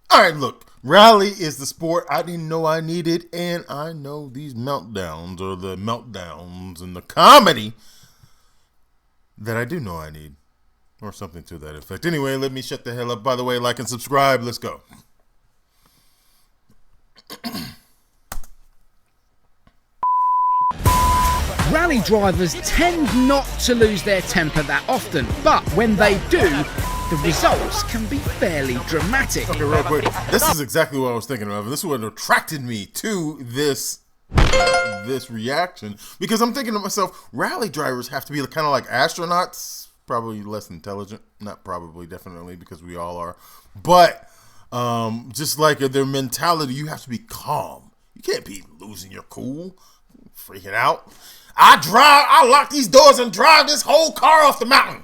All right, look, rally is the sport I didn't know I needed, and I know these meltdowns or the meltdowns and the comedy that I do know I need, or something to that effect. Anyway, let me shut the hell up. By the way, like and subscribe. Let's go. Rally drivers tend not to lose their temper that often, but when they do, the results can be fairly dramatic. Okay, real quick. This is exactly what I was thinking of. This is what attracted me to this reaction, because I'm thinking to myself, rally drivers have to be kind of like astronauts, probably less intelligent. Not probably, definitely, because we all are. But just like their mentality, you have to be calm. You can't be losing your cool, freaking out. I lock these doors and drive this whole car off the mountain.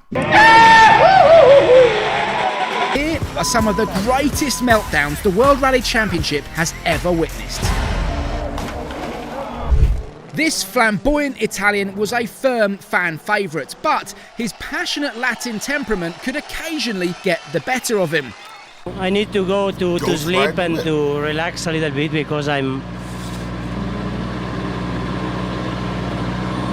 Here are some of the greatest meltdowns the World Rally Championship has ever witnessed. This flamboyant Italian was a firm fan favourite, but his passionate Latin temperament could occasionally get the better of him. I need to go to sleep and to relax a little bit because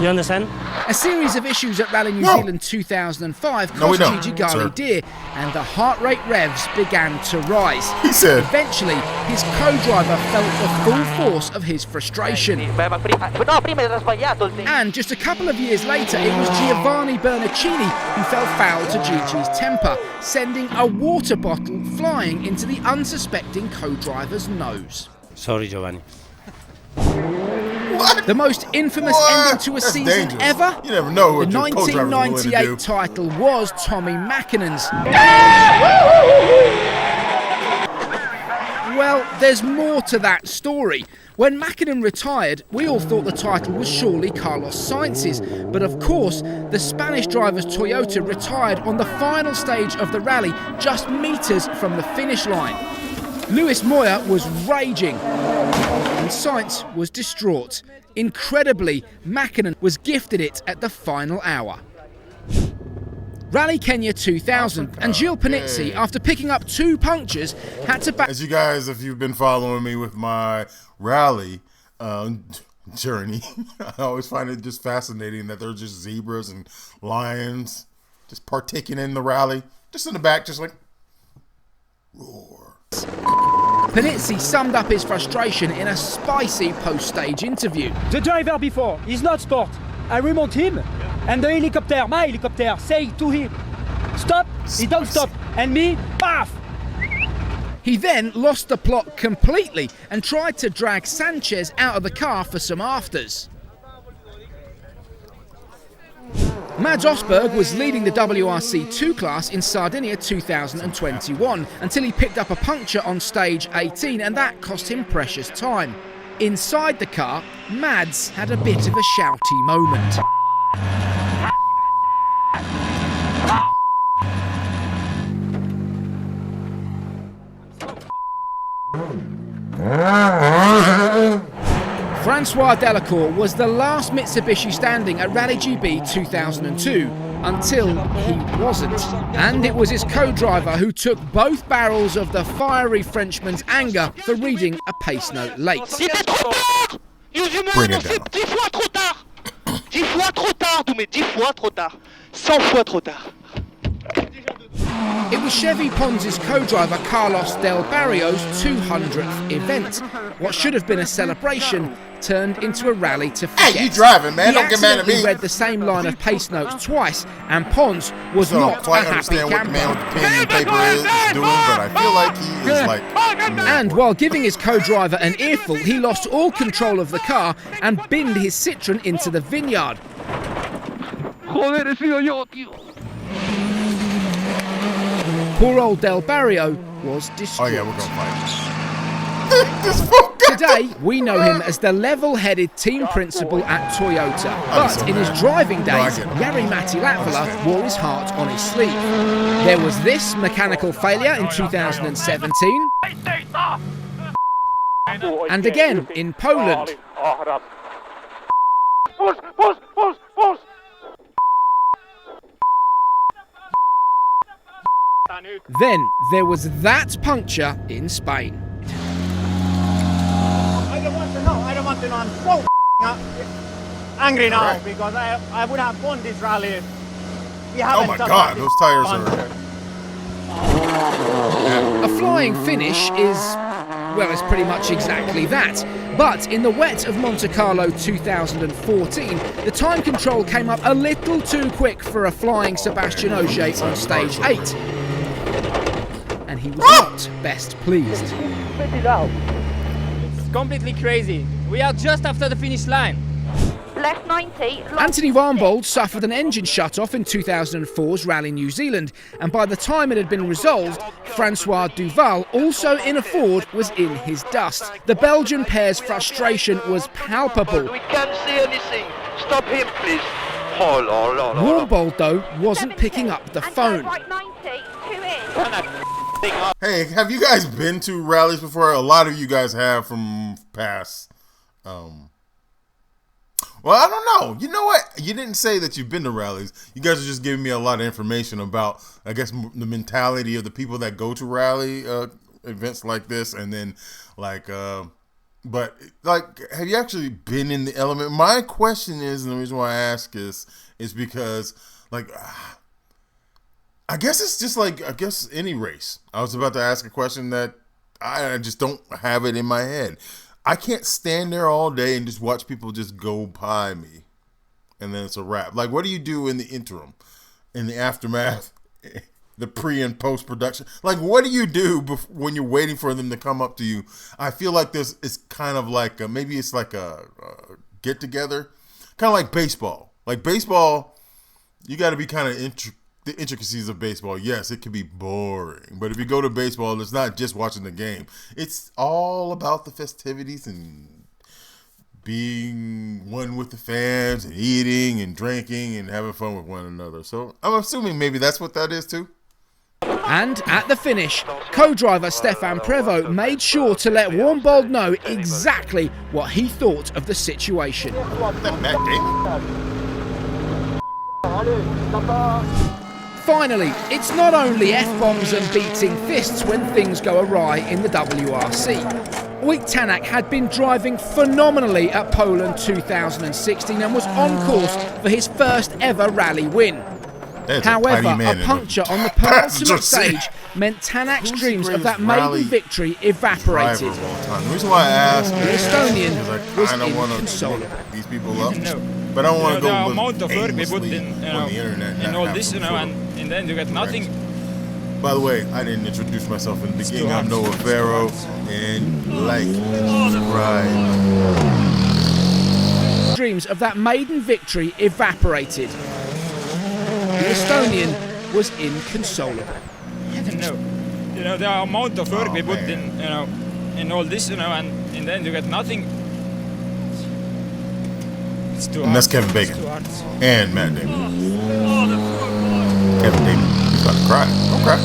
You understand? A series of issues at Rally New Zealand 2005 cost Gigi Gali dear, and the heart rate revs began to rise. He said. Eventually, his co-driver felt the full force of his frustration. And just a couple of years later, it was Giovanni Bernaccini who fell foul to Gigi's temper, sending a water bottle flying into the unsuspecting co-driver's nose. Sorry, Giovanni. What? The most infamous ending to a season dangerous. ever? You never know what the your co-driver's willing to do. 1998 title was Tommy Mackinnon's. Well, there's more to that story. When Mackinnon retired, we all thought the title was surely Carlos Sainz's, but of course, the Spanish driver's Toyota retired on the final stage of the rally, just metres from the finish line. Luis Moya was raging, and Sainz was distraught. Incredibly, Mackinnon was gifted it at the final hour. Rally Kenya 2000, and Gilles Panizzi, after picking up 2 punctures, had to back... As you guys, if you've been following me with my rally journey, I always find it just fascinating that they're just zebras and lions just partaking in the rally, just in the back, just like, roar. Panizzi summed up his frustration in a spicy post-stage interview. The driver before, he's not sport. I remote him, and the helicopter, my helicopter, say to him, stop, he don't stop, and me, paf! He then lost the plot completely and tried to drag Sanchez out of the car for some afters. Mads Osberg was leading the WRC 2 class in Sardinia 2021 until he picked up a puncture on stage 18, and that cost him precious time. Inside the car, Mads had a bit of a shouty moment. Francois Delacour was the last Mitsubishi standing at Rally GB 2002, until he wasn't. And it was his co-driver who took both barrels of the fiery Frenchman's anger for reading a pace note late. Bring it down. 10 fois trop tard. 10 fois trop tard, mais 10 fois trop tard. 100 fois trop tard. It was Chevy Pons' co-driver Carlos Del Barrio's 200th event. What should have been a celebration turned into a rally to forget. Hey, you driving, man. Don't get mad at me. He read the same line of pace notes twice, and Pons was not a happy camper. What the man with the pen and paper is doing, but I feel like he is like... And while giving his co-driver an earful, he lost all control of the car and binned his Citroen into the vineyard. Poor old Del Barrio was distraught. Oh yeah, we're gonna fight. Today, we know him as the level-headed team principal at Toyota. But in his driving days, Jari-Matti Latvala wore his heart on his sleeve. There was this mechanical failure in 2017. And again in Poland. Then there was that puncture in Spain. I don't want to know. I'm so angry now because I would have won this rally. Oh my God, those tires are... A flying finish is, well, it's pretty much exactly that. But in the wet of Monte Carlo 2014, the time control came up a little too quick for a flying Sebastian Ogier on stage 8. And he was not best pleased. It's completely crazy. We are just after the finish line. Left 90. Anthony Warmbold suffered an engine shut-off in 2004's Rally New Zealand, and by the time it had been resolved, Francois Duval, also in a Ford, was in his dust. The Belgian pair's frustration was palpable. We can't see anything. Stop him, please. Warmbold, though, wasn't picking up the phone. Right 90. 2 in. Hey, have you guys been to rallies before? A lot of you guys have from past... Well, I don't know. You know what? You didn't say that you've been to rallies. You guys are just giving me a lot of information about, I guess, the mentality of the people that go to rally events like this. And then, like, but, like, have you actually been in the element? My question is, and the reason why I ask is because, like, I guess it's just like, I guess any race. I was about to ask a question that I just don't have it in my head. I can't stand there all day and just watch people just go by me, and then it's a wrap. Like, what do you do in the interim, in the aftermath, the pre and post production? Like, what do you do when you're waiting for them to come up to you? I feel like it's kind of like maybe it's like a get together, kind of like baseball. Like baseball, you got to be kind of the intricacies of baseball. Yes, it can be boring, but if you go to baseball, it's not just watching the game. It's all about the festivities and being one with the fans and eating and drinking and having fun with one another. So I'm assuming maybe that's what that is too. And at the finish, co-driver Stefan Prevost made sure to let Warmbold know exactly what he thought of the situation. Finally, it's not only F-bombs and beating fists when things go awry in the WRC. Oyt Tanak had been driving phenomenally at Poland 2016 and was on course for his first ever rally win. However, a puncture on the penultimate stage meant Tanak's dreams of that maiden victory evaporated. The reason why I asked the Estonian was inconsolable. These people up, but I don't want to go the amount of work we put in, on the internet and all this, and in the end you get nothing. By the way, I didn't introduce myself in the beginning. I'm Noah Farrow, and like and subscribe. Dreams of that maiden victory evaporated. The Estonian was inconsolable. I don't know. The amount of work we put in, in all this, and in the end you get nothing. It's too hard. And that's Kevin Bacon and Matt Damon. Kevin Damon, he's about to cry. Don't cry.